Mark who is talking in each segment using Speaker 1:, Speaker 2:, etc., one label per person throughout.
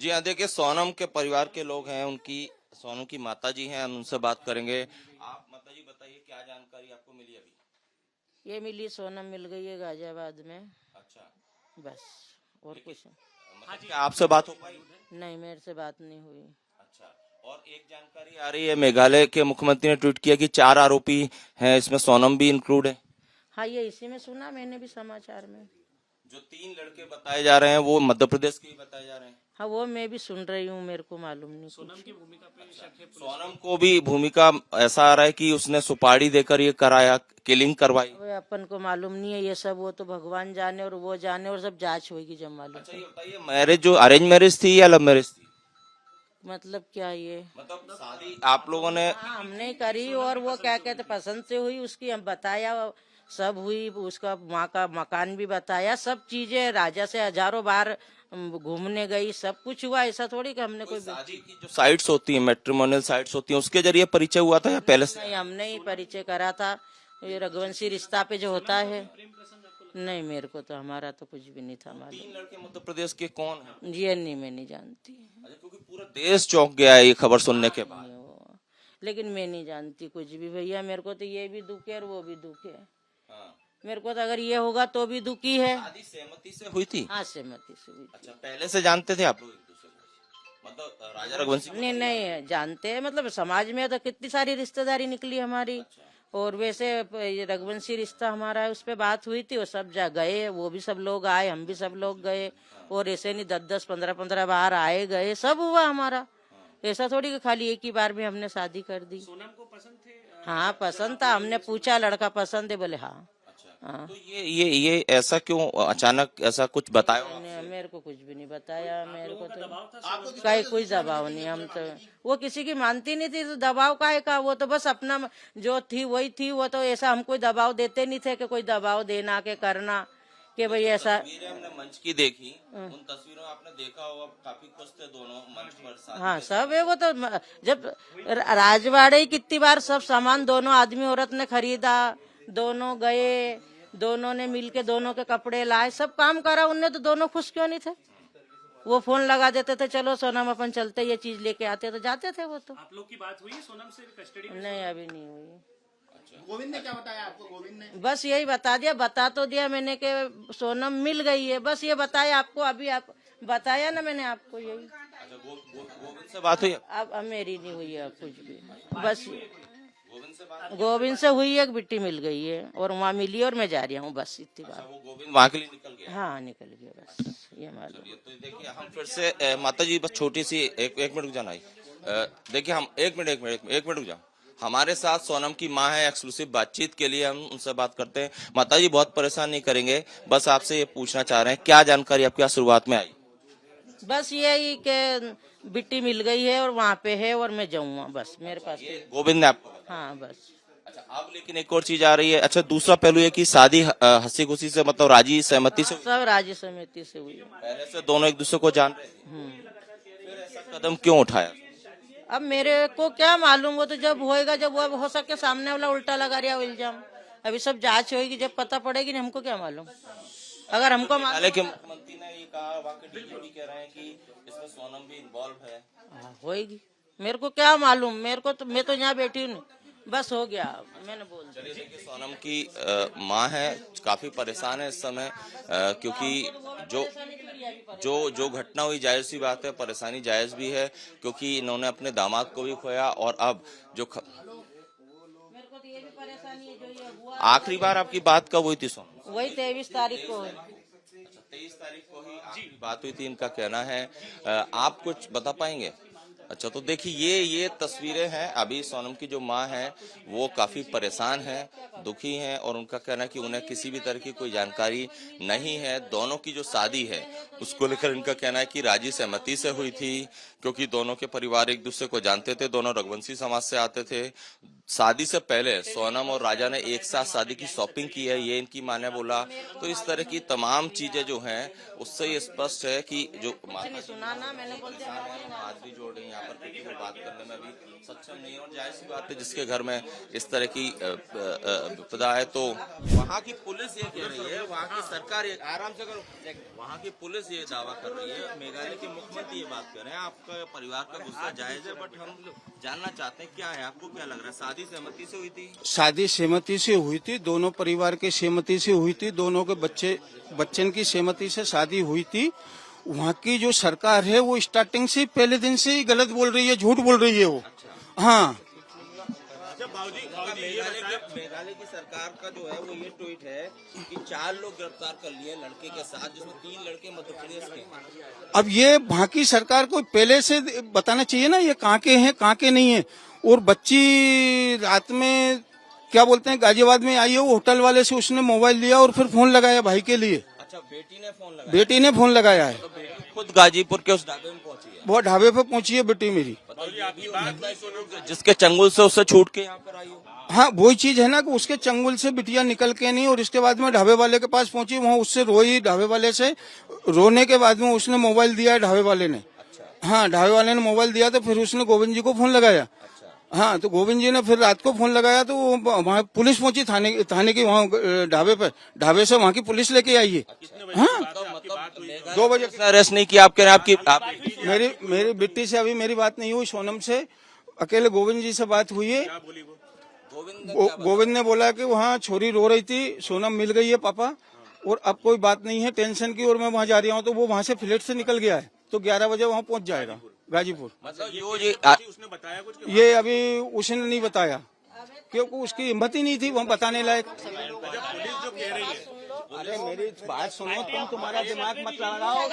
Speaker 1: जी हाँ, देखिए सोनम के परिवार के लोग हैं, उनकी सोनम की माता जी हैं, हम उनसे बात करेंगे। आप माता जी बताइए क्या जानकारी आपको मिली अभी?
Speaker 2: ये मिली, सोनम मिल गई है गाजियाबाद में।
Speaker 1: अच्छा।
Speaker 2: बस, और कुछ
Speaker 1: मतलब क्या आपसे बात हो पाई?
Speaker 2: नहीं, मेरे से बात नहीं हुई।
Speaker 1: अच्छा। और एक जानकारी आ रही है, मेघालय के मुख्यमंत्री ने ट्वीट किया कि 4 आरोपी हैं, इसमें सोनम भी इंक्लूड है।
Speaker 2: हाँ, ये इसी में सुना मैंने भी समाचार में।
Speaker 1: जो 3 लड़के बताए जा रहे हैं वो मध्य प्रदेश के ही बताए जा रहे हैं।
Speaker 2: हाँ, वो मैं भी सुन रही हूँ, मेरे को मालूम नहीं
Speaker 3: सोनम
Speaker 2: कुछ।
Speaker 3: की भूमिका पे शक है पुलिस
Speaker 1: सोनम को भी भूमिका ऐसा आ रहा है कि उसने सुपारी देकर ये कराया, किलिंग करवाई।
Speaker 2: वो अपन को मालूम नहीं है ये सब, वो तो भगवान जाने और वो जाने, और सब जांच होगी जब मालूम
Speaker 1: अच्छा, ये
Speaker 2: पड़े।
Speaker 1: बताइए मैरिज जो अरेंज मैरिज थी या लव मैरिज थी?
Speaker 2: मतलब क्या ये?
Speaker 1: मतलब शादी आप लोगों ने?
Speaker 2: हाँ, हमने करी, और वो क्या कहते पसंद से हुई उसकी, हम बताया सब हुई, उसका माँ का मकान भी बताया, सब चीजें, राजा से हजारों बार घूमने गई, सब कुछ हुआ। ऐसा थोड़ी कि हमने कोई
Speaker 1: शादी की जो साइट्स होती हैं, मैट्रिमोनियल साइट्स होती हैं, उसके जरिए परिचय हुआ था या पहले से?
Speaker 2: नहीं, हमने ही परिचय करा था। ये रघुवंशी रिश्ता पे जो होता है। नहीं, मेरे को तो, हमारा तो कुछ भी नहीं था
Speaker 1: 3
Speaker 2: मालूम।
Speaker 1: लड़के मध्य प्रदेश के कौन है?
Speaker 2: ये नहीं, मैं नहीं जानती।
Speaker 1: अच्छा, क्योंकि पूरा देश चौंक गया है ये खबर सुनने के बाद।
Speaker 2: नहीं वो, लेकिन मैं नहीं जानती कुछ भी भैया, मेरे को तो ये भी दुख है और वो भी दुख है।
Speaker 1: हाँ।
Speaker 2: मेरे को तो अगर ये होगा तो भी दुखी है।
Speaker 1: शादी सहमति से हुई थी?
Speaker 2: हाँ, सहमति से हुई थी।
Speaker 1: अच्छा, पहले से जानते थे आप लोग एक दूसरे को? मतलब राजा रघुवंशी
Speaker 2: नहीं नहीं, जानते हैं, मतलब समाज में तो कितनी सारी रिश्तेदारी निकली हमारी। और वैसे ये रघुवंशी रिश्ता हमारा है, उस पे बात हुई थी, वो सब जा गए, वो भी सब लोग आए, हम भी सब लोग गए। और ऐसे नहीं 10-10, 15-15 बार आए गए, सब हुआ हमारा। ऐसा थोड़ी कि खाली एक ही बार में हमने शादी कर दी।
Speaker 3: सोनम को पसंद थे
Speaker 2: हाँ, पसंद था, हमने पूछा लड़का पसंद है, बोले हाँ। हाँ,
Speaker 1: तो ये ऐसा क्यों अचानक ऐसा कुछ बताया होगा?
Speaker 2: मेरे को कुछ भी नहीं बताया, मेरे को तो
Speaker 3: दबाव था
Speaker 2: कहीं कोई दबाव नहीं। हम तो, वो किसी की मानती नहीं थी, तो दबाव काहे का? वो तो बस अपना जो थी वही थी। वो तो ऐसा हम कोई दबाव देते नहीं थे कि कोई दबाव देना के करना कि भाई ऐसा।
Speaker 1: तस्वीरें हमने मंच की देखी, उन तस्वीरों में आपने देखा होगा काफी खुश थे दोनों मंच पर साथ
Speaker 2: हाँ,
Speaker 1: में।
Speaker 2: सब है वो तो। जब राजवाड़े ही कितनी बार सब सामान दोनों आदमी औरत ने खरीदा, दोनों गए, दोनों ने मिलके दोनों के कपड़े लाए, सब काम करा उनने, तो दोनों खुश क्यों नहीं थे? वो फोन लगा देते थे, चलो सोनम अपन चलते, ये चीज लेके आते, तो जाते थे वो तो।
Speaker 3: आप लोग की बात हुई है सोनम से कस्टडी में?
Speaker 2: नहीं, अभी नहीं हुई।
Speaker 4: गोविंद ने क्या बताया आपको? गोविंद ने
Speaker 2: बस यही बता दिया, बता तो दिया मैंने कि सोनम मिल गई है, बस ये बताया आपको। अभी आप बताया ना मैंने आपको, यही।
Speaker 1: अच्छा, गोविंद से बात हुई?
Speaker 2: अब मेरी नहीं हुई है कुछ भी, बस
Speaker 1: गोविंद से बात?
Speaker 2: गोविंद से हुई है, एक बिट्टी मिल गई है और वहाँ मिली और मैं जा रही हूँ, बस इतनी बात।
Speaker 1: वो गोविंद वहाँ के लिए निकल गया?
Speaker 2: हाँ, निकल गया, बस ये मालूम।
Speaker 1: ये तो देखिए हम फिर से माता जी बस छोटी सी एक मिनट रुक जाना है। देखिए हम एक मिनट रुक जाओ। हमारे साथ सोनम की माँ है, एक्सक्लूसिव बातचीत के लिए हम उनसे बात करते हैं। माता जी बहुत परेशान नहीं करेंगे, बस आपसे ये पूछना चाह रहे हैं क्या जानकारी आपके यहाँ शुरुआत में आई?
Speaker 2: बस यही कि बिट्टी मिल गई है और वहाँ पे है और मैं जाऊँगा, बस मेरे पास तो।
Speaker 1: गोविंद ने आपको बताया?
Speaker 2: हाँ, बस।
Speaker 1: अच्छा, अब लेकिन एक और चीज आ रही है। अच्छा, दूसरा पहलू ये कि शादी हंसी खुशी से, मतलब राजी सहमति से हुई?
Speaker 2: सब राज्य समिति से हुई है।
Speaker 1: पहले से दोनों एक दूसरे को जान रहे थे, फिर ऐसा कदम क्यों उठाया?
Speaker 2: अब मेरे को क्या मालूम, वो तो जब होएगा, जब वो हो सके सामने वाला उल्टा लगा रहा इल्जाम। अभी सब जांच होगी, जब पता पड़ेगी ना, हमको क्या मालूम। अगर हमको
Speaker 1: मेघालय के मुख्यमंत्री ने ये कहा, वहाँ के डीजी भी कह रहे हैं कि इसमें सोनम भी इन्वॉल्व है।
Speaker 2: होएगी, मेरे को क्या मालूम। मेरे को तो, मैं तो यहाँ बैठी हूँ, बस हो गया, मैंने बोल दिया।
Speaker 1: चलिए, देखिए सोनम की माँ है, काफी परेशान है इस समय, क्योंकि जो जो जो घटना हुई, जाहिर सी बात है परेशानी जायज भी है, क्योंकि इन्होंने अपने दामाद को भी खोया और अब जो
Speaker 2: मेरे को तो ये भी परेशानी है, जो ये हुआ।
Speaker 1: आखिरी बार आपकी बात कब हुई थी सोनम?
Speaker 2: वही 23 तारीख को।
Speaker 1: 23 तारीख को ही आखिरी बात हुई थी, इनका कहना है। आप कुछ बता पाएंगे? अच्छा, तो देखिए ये तस्वीरें हैं। अभी सोनम की जो माँ है वो काफी परेशान है, दुखी हैं, और उनका कहना है कि उन्हें किसी भी तरह की कोई जानकारी नहीं है। दोनों की जो शादी है उसको लेकर इनका कहना है कि राजी सहमति से हुई थी, क्योंकि दोनों के परिवार एक दूसरे को जानते थे, दोनों रघुवंशी समाज से आते थे। शादी से पहले सोनम और राजा ने एक साथ शादी की शॉपिंग की है, ये इनकी माँ ने बोला। तो इस तरह की तमाम चीजें जो हैं उससे ये स्पष्ट है कि जो
Speaker 2: सुना ना, मैंने बोल दिया।
Speaker 1: हाथ भी जोड़ रही हैं यहाँ पर किसी को बात करने में भी सक्षम नहीं है और जाहिर सी बात है जिसके घर में इस तरह की विपदा है तो वहाँ की पुलिस ये कह रही है, वहाँ की सरकार ये आराम से करो, वहाँ की पुलिस ये दावा कर रही है, मेघालय के मुख्यमंत्री ये बात कर रहे हैं, आपका परिवार का गुस्सा जायज है, बट हम जानना चाहते हैं क्या है, आपको क्या लग रहा है, शादी सहमति से हुई थी?
Speaker 5: शादी सहमति से हुई थी, दोनों परिवार की सहमति से हुई थी, दोनों के बच्चन की सहमति से शादी हुई थी। वहाँ की जो सरकार है वो स्टार्टिंग से पहले दिन से ही गलत बोल रही है, झूठ बोल रही है वो। हाँ,
Speaker 1: मेघालय की सरकार का जो है वो ये ट्वीट है कि 4 लोग गिरफ्तार कर लिए लड़के के साथ, जिसमें 3 लड़के मध्य प्रदेश के।
Speaker 5: अब ये वहाँ की सरकार को पहले से बताना चाहिए ना ये कहाँ के हैं कहाँ के नहीं है। और बच्ची रात में क्या बोलते हैं गाजियाबाद में आई है, वो होटल वाले से उसने मोबाइल लिया और फिर फोन लगाया भाई के लिए।
Speaker 1: अच्छा, बेटी ने फोन लगाया?
Speaker 5: बेटी ने फोन लगाया है।
Speaker 1: तो बेटी खुद गाजीपुर के उस ढाबे में पहुंची है?
Speaker 5: वो ढाबे पे पहुंची है बेटी मेरी।
Speaker 1: जिसके चंगुल से उससे छूट के यहाँ पर आई हो?
Speaker 5: हाँ, वही चीज है ना कि उसके चंगुल से बिटिया निकल के नहीं और इसके बाद में ढाबे वाले के पास पहुंची, वहाँ उससे रोई, ढाबे वाले से रोने के बाद में उसने मोबाइल दिया ढाबे वाले ने। हाँ, ढाबे वाले ने मोबाइल दिया तो फिर उसने गोविंद जी को फोन लगाया। हाँ, तो गोविंद जी ने फिर रात को फोन लगाया तो वहाँ पुलिस पहुंची थाने की, वहाँ ढाबे पे, ढाबे से वहाँ की पुलिस लेके आई है। हाँ, 2 बजे
Speaker 1: अरेस्ट नहीं किया आप कह रहे हैं? आपकी
Speaker 5: मेरी बिट्टी से अभी मेरी बात नहीं हुई, सोनम से अकेले गोविंद जी से बात हुई है। गोविंद ने बोला कि वहाँ छोरी रो रही थी, सोनम मिल गई है पापा और अब कोई बात नहीं है टेंशन की, और मैं वहाँ जा रहा हूँ। तो वो वहाँ से फ्लैट से निकल गया है, तो 11 बजे वहाँ पहुँच जाएगा गाजीपुर।
Speaker 1: मतलब
Speaker 3: उसने बताया कुछ?
Speaker 5: ये अभी उसने नहीं बताया क्योंकि उसकी हिम्मत ही नहीं थी वहाँ बताने लायक।
Speaker 3: पुलिस जो कह रही है,
Speaker 5: अरे मेरी बात सुनो, तुम तुम्हारा दिमाग मत लगाओ,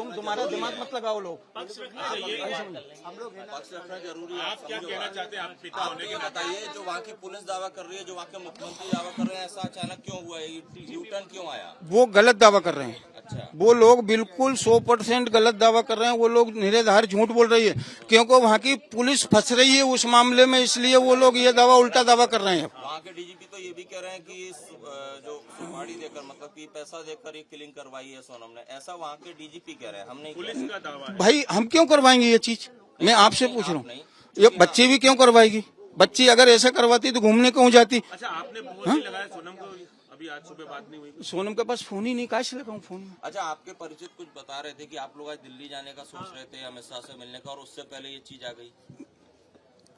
Speaker 5: तुम्हारा दिमाग मत लगाओ लोग।
Speaker 1: पक्ष रखना जरूरी है।
Speaker 3: आप क्या कहना चाहते हैं? आप पिता होने के
Speaker 1: बताइए, जो वहाँ की पुलिस दावा कर रही है, जो वहाँ के मुख्यमंत्री दावा कर रहे हैं, ऐसा अचानक क्यों हुआ है? यू टर्न क्यों आया?
Speaker 5: वो गलत दावा कर रहे हैं।
Speaker 1: अच्छा,
Speaker 5: वो लोग बिल्कुल 100% गलत दावा कर रहे हैं। वो लोग निराधार झूठ बोल रही है क्योंकि वहाँ की पुलिस फंस रही है उस मामले में, इसलिए वो लोग ये दावा उल्टा दावा कर रहे हैं।
Speaker 1: वहाँ के डीजीपी तो ये भी कह रहे हैं कि जो सुपारी देकर, मतलब कि पैसा देकर ये किलिंग करवाई है सोनम ने, ऐसा वहाँ के डीजीपी कह रहे हैं। हम नहीं,
Speaker 3: पुलिस का दावा है।
Speaker 5: भाई हम क्यों करवाएंगे ये चीज? मैं आपसे पूछ रहा हूँ, ये बच्ची भी क्यों करवाएगी? बच्ची अगर ऐसा करवाती तो घूमने क्यों जाती?
Speaker 3: अच्छा, आपने फोन नहीं लगाया सोनम को? अभी आज सुबह बात नहीं हुई?
Speaker 5: सोनम के पास फोन ही नहीं, काश लगाऊं फोन में।
Speaker 1: अच्छा, आपके परिचित कुछ बता रहे थे कि आप लोग आज दिल्ली जाने का सोच रहे थे अमित शाह से मिलने का, और उससे पहले ये चीज आ गई।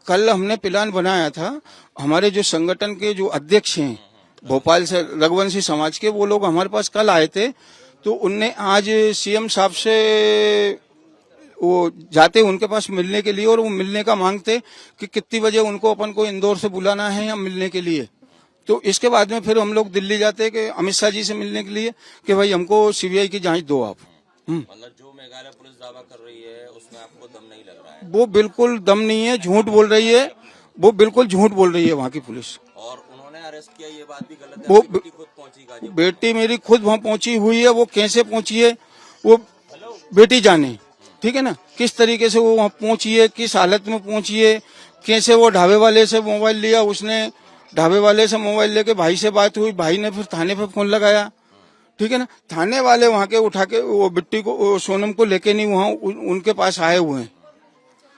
Speaker 5: कल हमने प्लान बनाया था, हमारे जो संगठन के जो अध्यक्ष हैं भोपाल से, रघुवंशी समाज के, वो लोग हमारे पास कल आए थे। तो उनने आज सीएम साहब से वो जाते उनके पास मिलने के लिए, और वो मिलने का मांगते कि कितनी बजे उनको अपन को इंदौर से बुलाना है या मिलने के लिए। तो इसके बाद में फिर हम लोग दिल्ली जाते कि अमित शाह जी से मिलने के लिए कि भाई हमको सीबीआई की जांच दो आप।
Speaker 1: मतलब जो मेघालय पुलिस दावा कर रही है उसमें आपको दम नहीं लग रहा है?
Speaker 5: वो बिल्कुल दम नहीं है, झूठ बोल रही है, वो बिल्कुल झूठ बोल रही है वहाँ की पुलिस।
Speaker 1: और उन्होंने अरेस्ट किया, ये बात भी गलत है?
Speaker 5: वो
Speaker 1: बेटी खुद पहुंची गाजीपुर?
Speaker 5: बेटी मेरी खुद वहाँ पहुंची हुई है, वो कैसे पहुंची है वो बेटी जाने, ठीक है ना, किस तरीके से वो वहाँ पहुंची है, किस हालत में पहुंची है, कैसे वो ढाबे वाले से मोबाइल लिया, उसने ढाबे वाले से मोबाइल लेके भाई से बात हुई, भाई ने फिर थाने पे फोन लगाया, ठीक है ना। थाने वाले वहाँ के उठा के वो बिट्टी को, सोनम को लेके नहीं वहाँ उनके पास आए हुए हैं।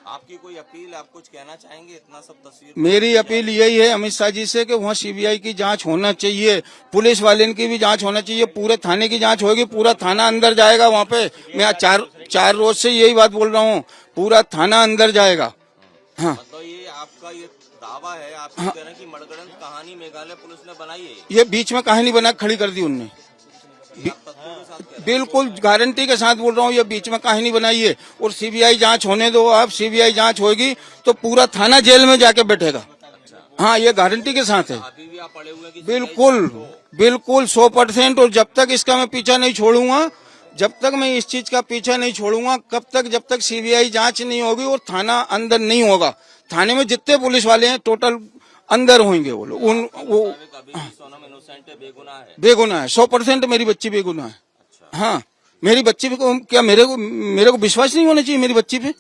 Speaker 1: आपकी कोई अपील, आप कुछ कहना चाहेंगे? इतना सब तस्वीर,
Speaker 5: मेरी अपील यही है अमित शाह जी से कि वहाँ सीबीआई की जांच होना चाहिए, पुलिस वाले की भी जांच होना चाहिए, पूरे थाने की जांच होगी, पूरा थाना अंदर जाएगा वहाँ पे। मैं 4 रोज से यही बात बोल रहा हूँ, पूरा थाना अंदर जाएगा। हाँ,
Speaker 1: मतलब ये आपका ये दावा है, आप कह रहे हैं कि मनगढ़ंत कहानी मेघालय पुलिस ने बनाई है?
Speaker 5: ये बीच में कहानी बना खड़ी कर दी उनने, बिल्कुल गारंटी के साथ बोल रहा हूँ, ये बीच में कहानी बनाई है। और सीबीआई जांच होने दो आप, सीबीआई जांच होगी तो पूरा थाना जेल में जाके बैठेगा। हाँ, ये गारंटी के साथ है,
Speaker 1: अभी भी आप पड़े हुए हैं कि
Speaker 5: बिल्कुल बिल्कुल 100%। और जब तक इसका मैं पीछा नहीं छोड़ूंगा, जब तक मैं इस चीज का पीछा नहीं छोड़ूंगा, कब तक, जब तक सीबीआई जांच नहीं होगी और थाना अंदर नहीं होगा। थाने में जितने पुलिस वाले हैं टोटल अंदर होंगे वो लोग। वो
Speaker 1: सोनम इनोसेंट है, बेगुनाह है?
Speaker 5: बेगुनाह है, 100% मेरी बच्ची बेगुनाह है। हाँ, मेरी बच्ची पे क्या मेरे को विश्वास नहीं होना चाहिए मेरी बच्ची पे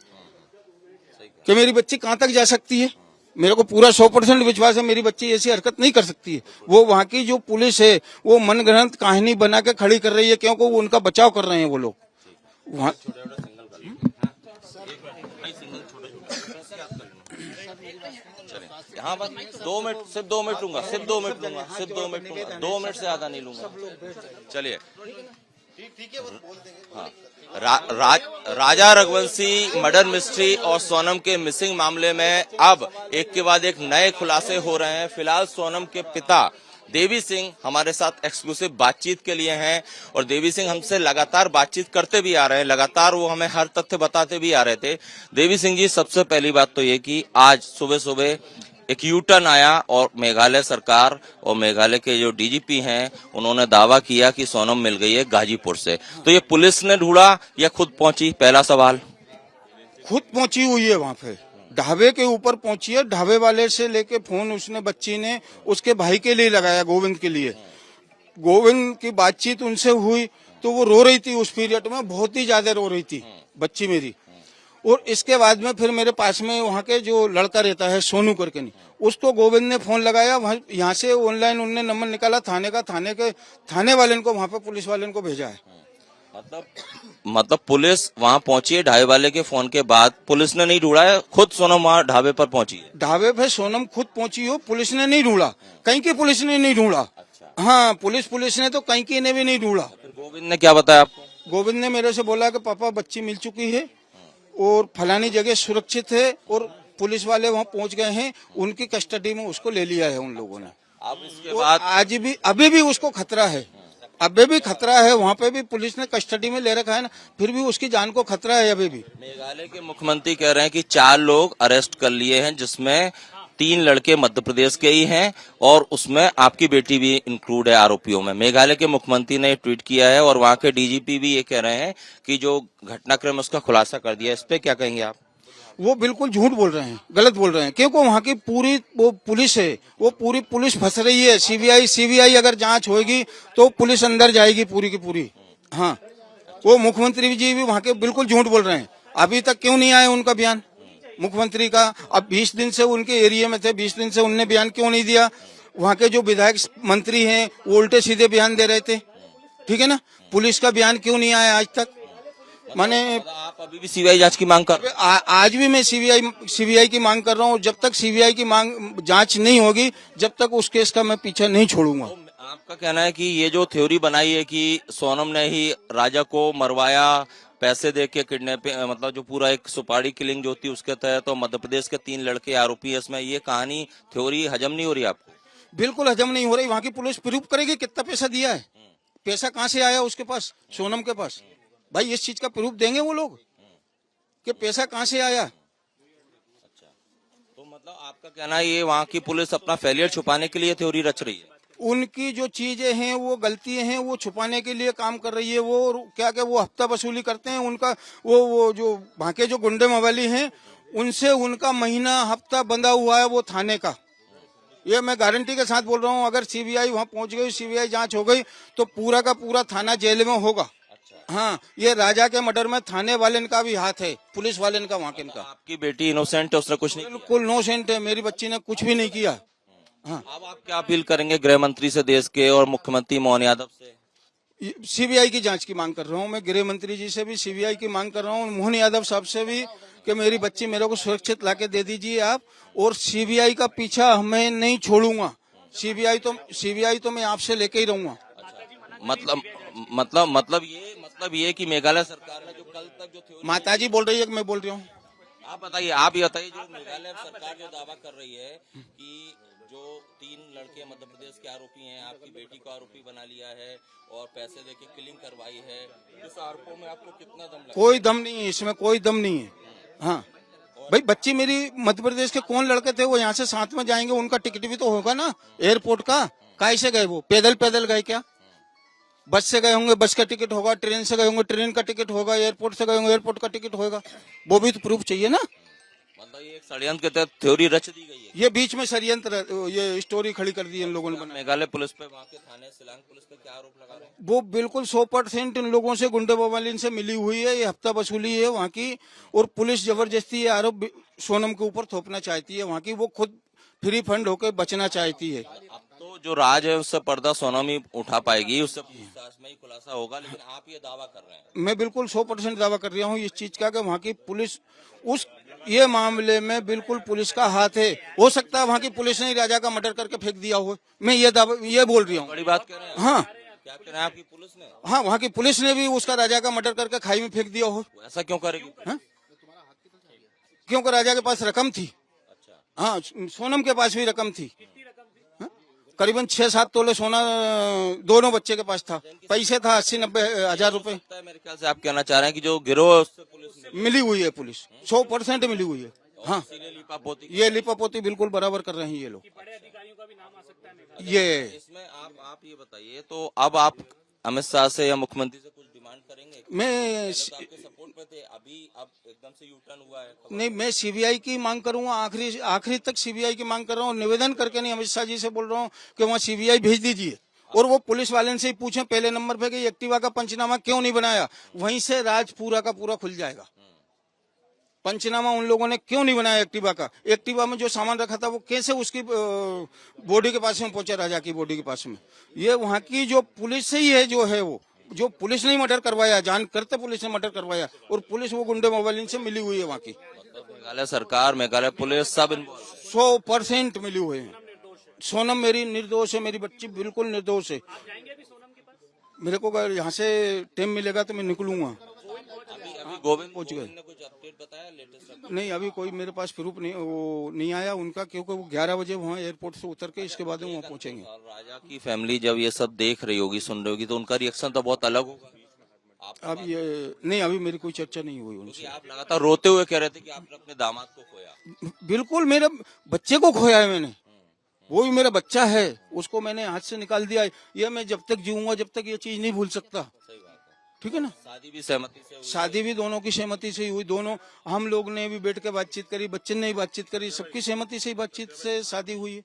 Speaker 5: कि मेरी बच्ची कहाँ तक जा सकती है? मेरे को पूरा 100% विश्वास है मेरी बच्ची ऐसी हरकत नहीं कर सकती है। वो वहाँ की जो पुलिस है वो मनगढ़ंत कहानी बना के खड़ी कर रही है, क्योंकि वो उनका बचाव कर रहे हैं वो लोग वहाँ।
Speaker 1: चलिए यहाँ बस 2 मिनट, सिर्फ 2 मिनट लूंगा, सिर्फ 2 मिनट लूंगा, सिर्फ 2 मिनट लूंगा, 2 मिनट से ज्यादा नहीं लूंगा। चलिए हाँ, राजा रघुवंशी मर्डर मिस्ट्री और सोनम के मिसिंग मामले में अब एक के बाद एक नए खुलासे हो रहे हैं। फिलहाल सोनम के पिता देवी सिंह हमारे साथ एक्सक्लूसिव बातचीत के लिए हैं और देवी सिंह हमसे लगातार बातचीत करते भी आ रहे हैं, लगातार वो हमें हर तथ्य बताते भी आ रहे थे। देवी सिंह जी, सबसे पहली बात तो ये कि आज सुबह सुबह एक यू टर्न आया और मेघालय सरकार और मेघालय के जो डीजीपी हैं उन्होंने दावा किया कि सोनम मिल गई है गाजीपुर से। तो ये पुलिस ने ढूंढा या खुद पहुंची? पहला सवाल।
Speaker 5: खुद पहुंची हुई है, वहां पे ढाबे के ऊपर पहुंची है। ढाबे वाले से लेके फोन उसने बच्ची ने उसके भाई के लिए लगाया, गोविंद के लिए। गोविंद की बातचीत उनसे हुई तो वो रो रही थी उस पीरियड में, बहुत ही ज्यादा रो रही थी बच्ची मेरी। और इसके बाद में फिर मेरे पास में वहाँ के जो लड़का रहता है सोनू करके, नहीं, उसको गोविंद ने फोन लगाया। वहाँ यहाँ से ऑनलाइन उनने नंबर निकाला थाने का, थाने वाले को वहाँ पे पुलिस वाले को भेजा है।
Speaker 1: मतलब पुलिस वहां पहुंची है ढाबे वाले के फोन के बाद? पुलिस ने नहीं ढूंढा है, खुद सोनम वहां ढाबे पर पहुंची है?
Speaker 5: ढाबे पे सोनम खुद पहुंची हो, पुलिस ने नहीं ढूंढा, कहीं की पुलिस ने नहीं ढूंढा।
Speaker 1: अच्छा।
Speaker 5: हाँ, पुलिस ने तो कहीं की ने भी नहीं ढूंढा।
Speaker 1: फिर गोविंद ने क्या बताया आपको?
Speaker 5: गोविंद ने मेरे से बोला कि पापा बच्ची मिल चुकी है और फलानी जगह सुरक्षित है और पुलिस वाले वहाँ पहुंच गए हैं, उनकी कस्टडी में उसको ले लिया है उन लोगों ने।
Speaker 1: अब इसके बाद
Speaker 5: आज भी अभी भी उसको खतरा है, अभी भी खतरा है। वहाँ पे भी पुलिस ने कस्टडी में ले रखा है ना, फिर भी उसकी जान को खतरा है अभी भी।
Speaker 1: मेघालय के मुख्यमंत्री कह रहे हैं कि 4 लोग अरेस्ट कर लिए हैं, जिसमें 3 लड़के मध्य प्रदेश के ही हैं और उसमें आपकी बेटी भी इंक्लूड है आरोपियों में। मेघालय के मुख्यमंत्री ने ट्वीट किया है और वहाँ के डीजीपी भी ये कह रहे हैं कि जो घटनाक्रम उसका खुलासा कर दिया। इस पे क्या कहेंगे आप?
Speaker 5: वो बिल्कुल झूठ बोल रहे हैं, गलत बोल रहे हैं, क्योंकि वहाँ की पूरी वो पुलिस है, वो पूरी पुलिस फंस रही है। सीबीआई अगर जांच होगी तो पुलिस अंदर जाएगी पूरी की पूरी। हाँ, वो मुख्यमंत्री जी भी वहाँ के बिल्कुल झूठ बोल रहे हैं। अभी तक क्यों नहीं आया उनका बयान मुख्यमंत्री का? अब 20 दिन से उनके एरिया में थे, 20 दिन से उनने बयान क्यों नहीं दिया? वहाँ के जो विधायक मंत्री हैं वो उल्टे सीधे बयान दे रहे थे, ठीक है ना। पुलिस का बयान क्यों नहीं आया आज तक? माने
Speaker 1: आप अभी भी सीबीआई जांच की मांग कर?
Speaker 5: आज भी मैं सीबीआई की मांग कर रहा हूँ। जब तक सीबीआई की मांग जांच नहीं होगी, जब तक उस केस का मैं पीछा नहीं छोड़ूंगा।
Speaker 1: तो आपका कहना है कि ये जो थ्योरी बनाई है कि सोनम ने ही राजा को मरवाया, पैसे दे के किडनैपिंग, मतलब जो पूरा एक सुपारी किलिंग जो थी उसके तहत, तो मध्य प्रदेश के 3 लड़के आरोपी है इसमें, ये कहानी थ्योरी हजम नहीं हो रही आपको?
Speaker 5: बिल्कुल हजम नहीं हो रही। वहाँ की पुलिस प्रूफ करेगी कितना पैसा दिया है, पैसा कहाँ से आया उसके पास, सोनम के पास। भाई इस चीज का प्रूफ देंगे वो लोग कि पैसा कहाँ से आया।
Speaker 1: अच्छा, तो मतलब आपका कहना है ये वहाँ की पुलिस अपना फेलियर छुपाने के लिए थ्योरी रच रही है?
Speaker 5: उनकी जो चीजें हैं, वो गलतियां हैं, वो छुपाने के लिए काम कर रही है। वो क्या वो हफ्ता वसूली करते हैं उनका, वो जो वहाँ के जो गुंडे मवाली हैं उनसे उनका महीना हफ्ता बंधा हुआ है वो थाने का। ये मैं गारंटी के साथ बोल रहा हूँ। अगर सीबीआई वहाँ पहुंच गई, सीबीआई जांच हो गई तो पूरा का पूरा थाना जेल में होगा। हाँ, ये राजा के मर्डर में थाने वाले का भी हाथ है, पुलिस वाले का, वहाँ के का।
Speaker 1: आपकी बेटी इनोसेंट है, उसने कुछ नहीं किया?
Speaker 5: बिल्कुल इनोसेंट है, मेरी बच्ची ने कुछ भी नहीं किया। हाँ,
Speaker 1: अब आप क्या अपील करेंगे गृह मंत्री से देश के और मुख्यमंत्री मोहन यादव से?
Speaker 5: सीबीआई की जांच की मांग कर रहा हूँ मैं, गृह मंत्री जी से भी सीबीआई की मांग कर रहा हूँ, मोहन यादव साहब से भी कि मेरी बच्ची मेरे को सुरक्षित लाके दे दीजिए आप। और सीबीआई का पीछा मैं नहीं छोड़ूंगा। सीबीआई तो मैं आपसे लेके ही रहूंगा।
Speaker 1: मतलब ये कि मेघालय सरकार ने जो कल तक जो थ्योरी,
Speaker 5: माताजी बोल रही है कि मैं बोल रही हूँ?
Speaker 1: आप ये बताइए जो मेघालय सरकार जो दावा कर रही है कि जो 3 लड़के मध्य प्रदेश के आरोपी हैं, आपकी बेटी को आरोपी बना लिया है और पैसे देके किलिंग करवाई है, इस आरोपों में आपको कितना दम लगता है?
Speaker 5: कोई दम नहीं है इसमें, कोई दम नहीं है। हाँ भाई, बच्ची मेरी मध्य प्रदेश के कौन लड़के थे वो यहाँ से साथ में जाएंगे, उनका टिकट भी तो होगा ना एयरपोर्ट का। काहे से गए वो? पैदल गए क्या? बस से गए होंगे, बस का टिकट होगा। ट्रेन से गए होंगे, ट्रेन का टिकट होगा। एयरपोर्ट से गए होंगे, एयरपोर्ट का टिकट होगा। वो भी तो प्रूफ चाहिए ना।
Speaker 1: मतलब ये एक षड्यंत्र के तहत थ्योरी रच दी गई है।
Speaker 5: ये बीच में षड्यंत्र, ये स्टोरी खड़ी कर दी इन लोगों ने।
Speaker 1: मेघालय पुलिस पे, वहाँ के थाने शिलांग पुलिस पे क्या आरोप लगा रहे हैं?
Speaker 5: वो बिल्कुल 100% इन लोगों से, गुंडे बवालीन से मिली हुई है। ये हफ्ता वसूली है वहाँ की, और पुलिस जबरदस्ती ये आरोप सोनम के ऊपर थोपना चाहती है वहाँ की। वो खुद फ्री फंड होकर बचना चाहती है।
Speaker 1: अब तो तो जो राज है उससे पर्दा सोनम ही उठा पाएगी, उससे पूछताछ में ही खुलासा होगा, लेकिन आप ये दावा कर रहे हैं।
Speaker 5: मैं बिल्कुल 100% दावा कर रहा हूँ इस चीज का कि वहाँ की पुलिस उस ये मामले में बिल्कुल पुलिस का हाथ है। हो सकता है वहाँ की पुलिस ने राजा का मर्डर करके फेंक दिया हो, मैं ये दावा ये बोल रही हूँ।
Speaker 1: बड़ी बात कह रहे हैं।
Speaker 5: हाँ
Speaker 1: क्या कह रहे हैं आपकी पुलिस ने?
Speaker 5: हाँ, वहाँ की पुलिस ने भी उसका राजा का मर्डर करके खाई में फेंक दिया हो।
Speaker 1: ऐसा क्यों करेगी?
Speaker 5: हाँ? क्योंकि राजा के पास रकम थी।
Speaker 1: अच्छा,
Speaker 5: हाँ, सोनम के पास भी रकम थी। हाँ? करीबन 6-7 तोले सोना दोनों बच्चे के पास था। पैसे था 80-90 हजार रुपए।
Speaker 1: मेरे ख्याल से आप कहना चाह रहे हैं कि जो गिरोह है उससे पुलिस ने
Speaker 5: मिली हुई है, पुलिस 100% मिली हुई है। हाँ,
Speaker 1: इसीलिए लिपापोती
Speaker 5: ये लिपापोती बिल्कुल बराबर कर रहे हैं ये लोग। ये
Speaker 1: इसमें आप ये बताइए, तो अब आप अमित शाह से या मुख्यमंत्री से कुछ डिमांड करेंगे?
Speaker 5: मैं
Speaker 1: तो आपके सपोर्ट पे थे, अभी अब एकदम से यू टर्न हुआ है।
Speaker 5: नहीं, मैं सीबीआई की मांग करूंगा, आखिरी तक सीबीआई की मांग कर रहा हूँ। निवेदन करके नहीं, अमित शाह जी से बोल रहा हूँ कि वहाँ सीबीआई भेज दीजिए और वो पुलिस वाले से ही पूछें पहले नंबर पे कि एक्टिवा का पंचनामा क्यों नहीं बनाया। वहीं से राज पूरा का पूरा खुल जाएगा। पंचनामा उन लोगों ने क्यों नहीं बनाया एक्टिवा का? एक्टिवा में जो सामान रखा था वो कैसे उसकी बॉडी के पास में पहुंचा, राजा की बॉडी के पास में? ये वहाँ की जो पुलिस ही है, जो है वो जो पुलिस ने मर्डर करवाया, जान करते पुलिस ने मर्डर करवाया, और पुलिस वो गुंडे मोबाइल से मिली हुई है वहाँ की।
Speaker 1: मेघालय सरकार, मेघालय पुलिस सब involved
Speaker 5: 100% मिली हुई है। सोनम मेरी निर्दोष है, मेरी बच्ची बिल्कुल निर्दोष है। मेरे को अगर यहाँ से टाइम मिलेगा तो मैं निकलूंगा।
Speaker 1: अभी गोविंद
Speaker 5: पहुंच गए।
Speaker 1: ने कुछ अपडेट बताया लेटेस्ट?
Speaker 5: नहीं, अभी कोई मेरे पास प्रूफ नहीं, वो नहीं आया उनका, क्योंकि वो 11 बजे वहाँ एयरपोर्ट से उतर के इसके बाद वहाँ पहुंचेंगे।
Speaker 1: और राजा की फैमिली जब ये सब देख रही होगी, सुन रही होगी, तो उनका रिएक्शन तो बहुत अलग होगा।
Speaker 5: अब ये नहीं, अभी मेरी कोई चर्चा नहीं हुई
Speaker 1: क्योंकि
Speaker 5: उनसे।
Speaker 1: आप लगातार रोते हुए कह रहे थे कि आपने अपने दामाद को खोया।
Speaker 5: बिल्कुल, मेरे बच्चे को खोया है मैंने, वो भी मेरा बच्चा है, उसको मैंने हाथ से निकाल दिया। ये मैं जब तक जीऊंगा जब तक ये चीज नहीं भूल सकता।
Speaker 1: सही बात है।
Speaker 5: ठीक है ना?
Speaker 1: शादी भी सहमति से हुई?
Speaker 5: शादी भी दोनों की सहमति से ही हुई। दोनों हम लोग ने भी बैठ के बातचीत करी, बच्चे ने भी बातचीत करी, सबकी सहमति से ही बातचीत से शादी हुई है।